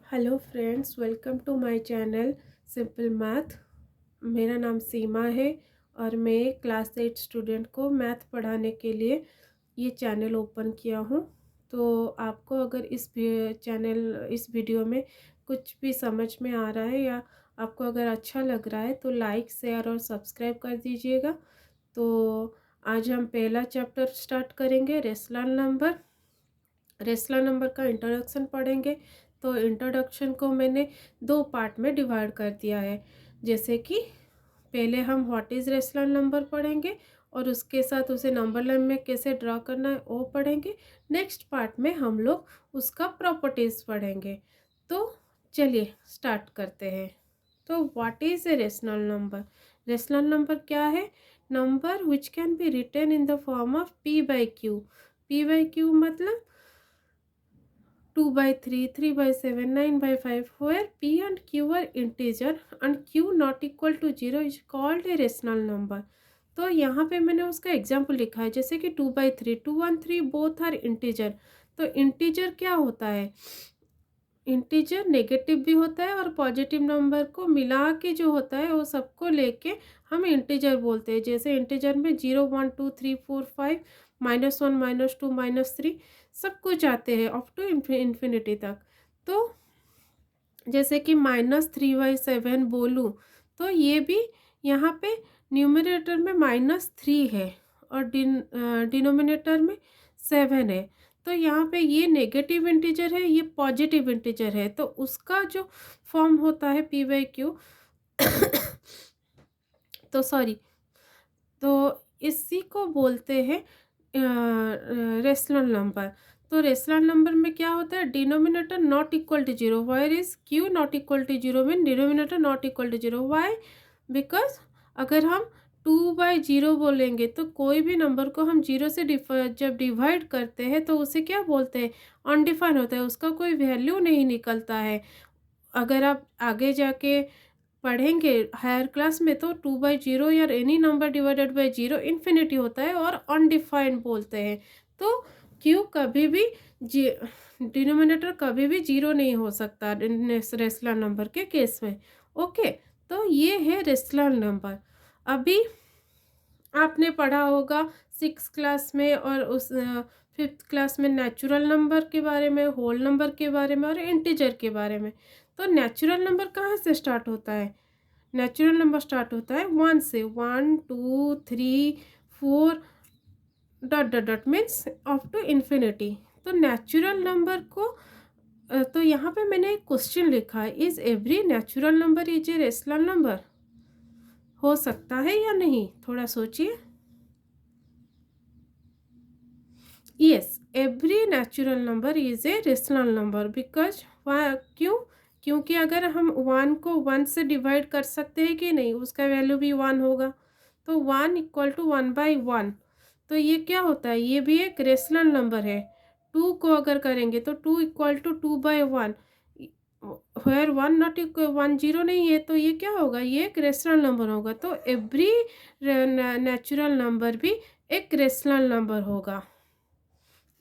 Hello friends, welcome to my channel simple math. मेरा नाम सीमा है और मैं क्लास 8 स्टूडेंट को मैथ पढ़ाने के लिए ये चैनल ओपन किया हूँ। तो आपको अगर इस वीडियो में कुछ भी समझ में आ रहा है या आपको अगर अच्छा लग रहा है तो लाइक शेयर और सब्सक्राइब कर दीजिएगा। तो आज हम पहला चैप्टर स्टार्ट करेंगे, रेशनल नंबर का इंट्रोडक्शन पढ़ेंगे। तो इंट्रोडक्शन को मैंने दो पार्ट में डिवाइड कर दिया है। जैसे कि पहले हम व्हाट इज़ रेशनल नंबर पढ़ेंगे और उसके साथ उसे नंबर लाइन में कैसे ड्रा करना है वो पढ़ेंगे। नेक्स्ट पार्ट में हम लोग उसका प्रॉपर्टीज़ पढ़ेंगे। तो चलिए स्टार्ट करते हैं। तो what is a rational number? Rational number क्या है? Number which can be written in the form of p/q। p/q मतलब 2/3, 3/7, 9/5, where p and q are integer and q not equal to 0 is called a rational number। तो यहाँ पे मैंने उसका example लिखा है, जैसे कि 2/3, 2 and 3 बोथ आर इंटीजर। तो इंटीजर क्या होता है? इंटीजर नेगेटिव भी होता है और पॉजिटिव नंबर को मिला के जो होता है वो सबको लेके हम इंटीजर बोलते हैं। जैसे इंटीजर में 0, 1, 2, 3, 4, 5, -1, -2, -3 सब कुछ आते हैं अप टू इन्फिनिटी तक। तो जैसे कि -3/7 बोलूँ तो ये भी यहाँ पे न्यूमरेटर में -3 है और डिनोमिनेटर में 7 है। तो यहाँ पे ये नेगेटिव इंटीजर है, ये पॉजिटिव इंटीजर है, तो उसका जो फॉर्म होता है p/q तो सॉरी, तो इसी को बोलते हैं रेशनल नंबर। तो रेशनल नंबर में क्या होता है? Denominator not equal to 0। Where is q not equal to 0 mean denominator not equal to 0। Why? Because अगर हम 2/0 बोलेंगे तो कोई भी नंबर को हम 0 से जब डिवाइड करते हैं तो उसे क्या बोलते हैं? अनडिफाइन होता है, उसका कोई वैल्यू नहीं निकलता है। अगर आप आगे जाके पढ़ेंगे हायर क्लास में तो 2/0 या any number divided by 0 infinity होता है और अनडिफाइंड बोलते हैं। तो क्यू कभी भी डिनोमिनेटर कभी भी 0 नहीं हो सकता रेशनल नंबर के केस में। ओके, तो ये है रेशनल नंबर। अभी आपने पढ़ा होगा 6 क्लास में और उस 5th क्लास में नेचुरल नंबर के बारे में, होल नंबर के बारे में और इंटीजर के बारे में। तो नेचुरल नंबर कहाँ से स्टार्ट होता है? नेचुरल नंबर स्टार्ट होता है 1 से। 1, 2, 3, 4 dot dot dot means up to infinity. तो नेचुरल नंबर को तो यहाँ पे मैंने एक क्वेश्चन लिखा है, is every natural number is a rational number? हो सकता है या नहीं? थोड़ा सोचिए। Yes, every natural number is a rational number because क्यों? क्योंकि अगर हम 1 को 1 से डिवाइड कर सकते हैं कि नहीं, उसका वैल्यू भी 1 होगा। तो 1 इक्वल टू 1/1। तो ये क्या होता है? ये भी एक रेशनल नंबर है। 2 को अगर करेंगे तो 2 equal to 2/1, where 1 not equal 1 0 नहीं है, तो ये क्या होगा? ये एक रेशनल नंबर होगा। तो एवरी नेचुरल नंबर भी एक रेशनल नंबर होगा।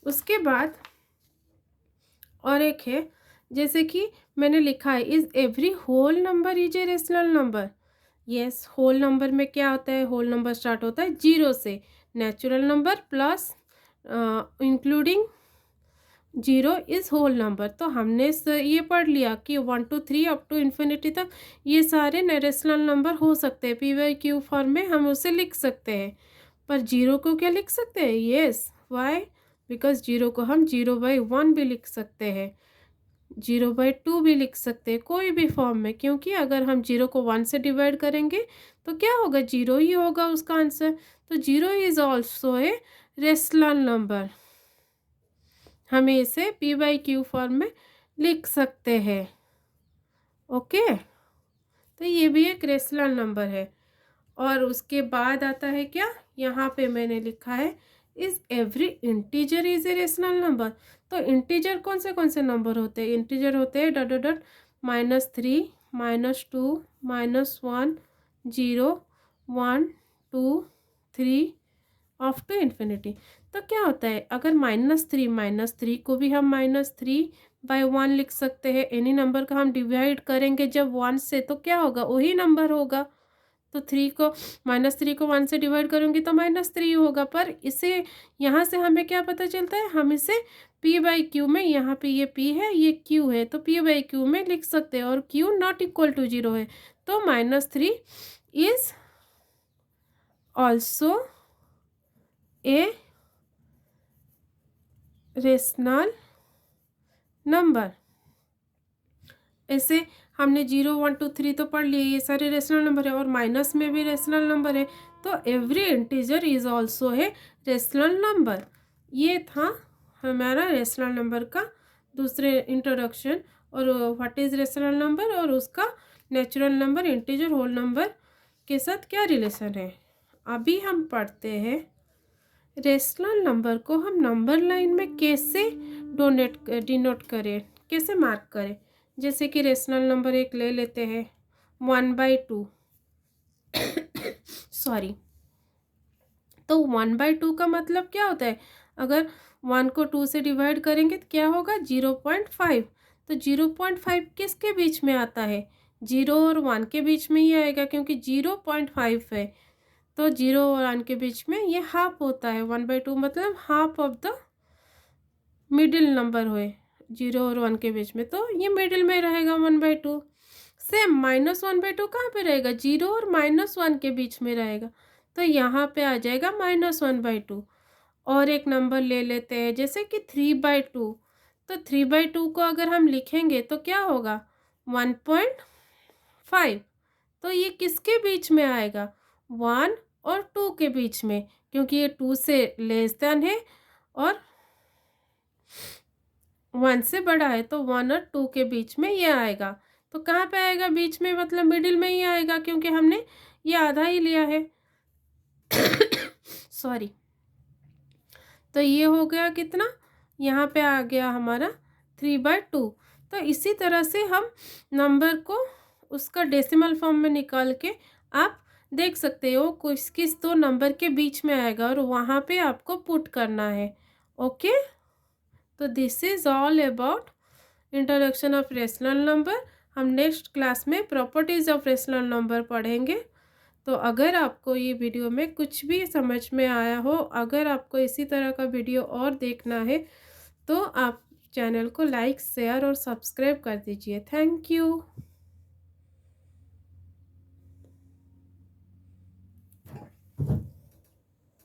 उसके बाद और एक है, जैसे कि मैंने लिखा है, is every whole number is a rational number? Yes, whole number में क्या होता है? होल नंबर स्टार्ट होता है 0 से। Natural number plus including 0 is whole number. तो हमने ये पढ़ लिया कि 1 to 3 अप टू इन्फिनिटी तक ये सारे रेशनल नंबर हो सकते हैं। p/q फॉर्म में हम उसे लिख सकते हैं, पर 0 को क्या लिख सकते हैं? Yes, Y? बिकॉज 0 को हम 0/1 भी लिख सकते हैं, 0/2 भी लिख सकते हैं, कोई भी फॉर्म में। क्योंकि अगर हम 0 को 1 से डिवाइड करेंगे तो क्या होगा? 0 ही होगा उसका आंसर। तो 0 is also a rational number. हमें इसे p/q फॉर्म में लिख सकते हैं। ओके, तो ये भी एक रेशनल नंबर है। और उसके बाद आता है क्या? यहाँ पे मैंने लिखा है, is every integer is a rational number? तो इंटीजर कौन से नंबर होते हैं? इंटीजर होते हैं dot dot dot -3, -2, -1, 0, 1, 2, 3 of to infinity. तो क्या होता है? अगर -3 को भी हम -3, बाय 1 लिख सकते हैं। एनी नंबर का हम डिवाइड करेंगे जब 1 से तो क्या होगा, वही नंबर होगा। तो 3 को -3 को 1 से डिवाइड करूँगी तो -3 होगा। पर इसे यहाँ से हमें क्या पता चलता है, हम इसे p/q में, यहाँ पे ये p है ये q है तो p/q में लिख सकते हैं, और q नॉट इक्वल टू 0 है। तो -3 is also a rational number. ऐसे हमने 0 1 2 3 तो पढ़ लिए, ये सारे रेशनल नंबर है, और माइनस में भी रेशनल नंबर है। तो एवरी इंटीजर इज ऑल्सो है रेशनल नंबर। ये था हमारा रेशनल नंबर का दूसरे इंट्रोडक्शन। और व्हाट इज़ रेशनल नंबर और उसका natural number, integer, whole number के साथ क्या रिलेशन है। अभी हम पढ़ते हैं रेशनल नंबर को हम नंबर लाइन में कैसे डिनोट करें, कैसे मार्क करें। जैसे कि रेशनल नंबर एक ले लेते हैं 1/2 सॉरी। तो 1/2 का मतलब क्या होता है, अगर 1 को 2 से डिवाइड करेंगे तो क्या होगा 0.5। तो 0.5 किसके बीच में आता है, 0 और 1 के बीच में ही आएगा, क्योंकि 0.5 है। तो 0 और 1 के बीच में ये हाफ होता है। 1/2 मतलब half of the middle number हुए 0 और 1 के बीच में, तो ये मिडिल में रहेगा 1/2। सेम -1/2 कहाँ पे रहेगा, 0 और -1 के बीच में रहेगा, तो यहाँ पे आ जाएगा -1/2। और एक नंबर ले लेते हैं जैसे कि 3/2। तो 3/2 को अगर हम लिखेंगे तो क्या होगा 1.5। तो ये किसके बीच में आएगा, 1 और 2 के बीच में, क्योंकि ये 2 से लेस देन है और 1 से बड़ा है, तो 1 और 2 के बीच में ये आएगा। तो कहाँ पे आएगा, बीच में, मतलब मिडिल में ही आएगा, क्योंकि हमने ये आधा ही लिया है सॉरी। तो ये हो गया कितना, यहाँ पे आ गया हमारा 3/2। तो इसी तरह से हम नंबर को उसका डेसिमल फॉर्म में निकाल के आप देख सकते हो किस किस दो नंबर के बीच में आएगा, और वहाँ पे आपको पुट करना है। ओके, तो this is all about introduction of rational number. हम नेक्स्ट क्लास में प्रॉपर्टीज़ ऑफ रेशनल नंबर पढ़ेंगे। तो अगर आपको ये वीडियो में कुछ भी समझ में आया हो, अगर आपको इसी तरह का वीडियो और देखना है, तो आप चैनल को लाइक, शेयर और सब्सक्राइब कर दीजिए। Thank you.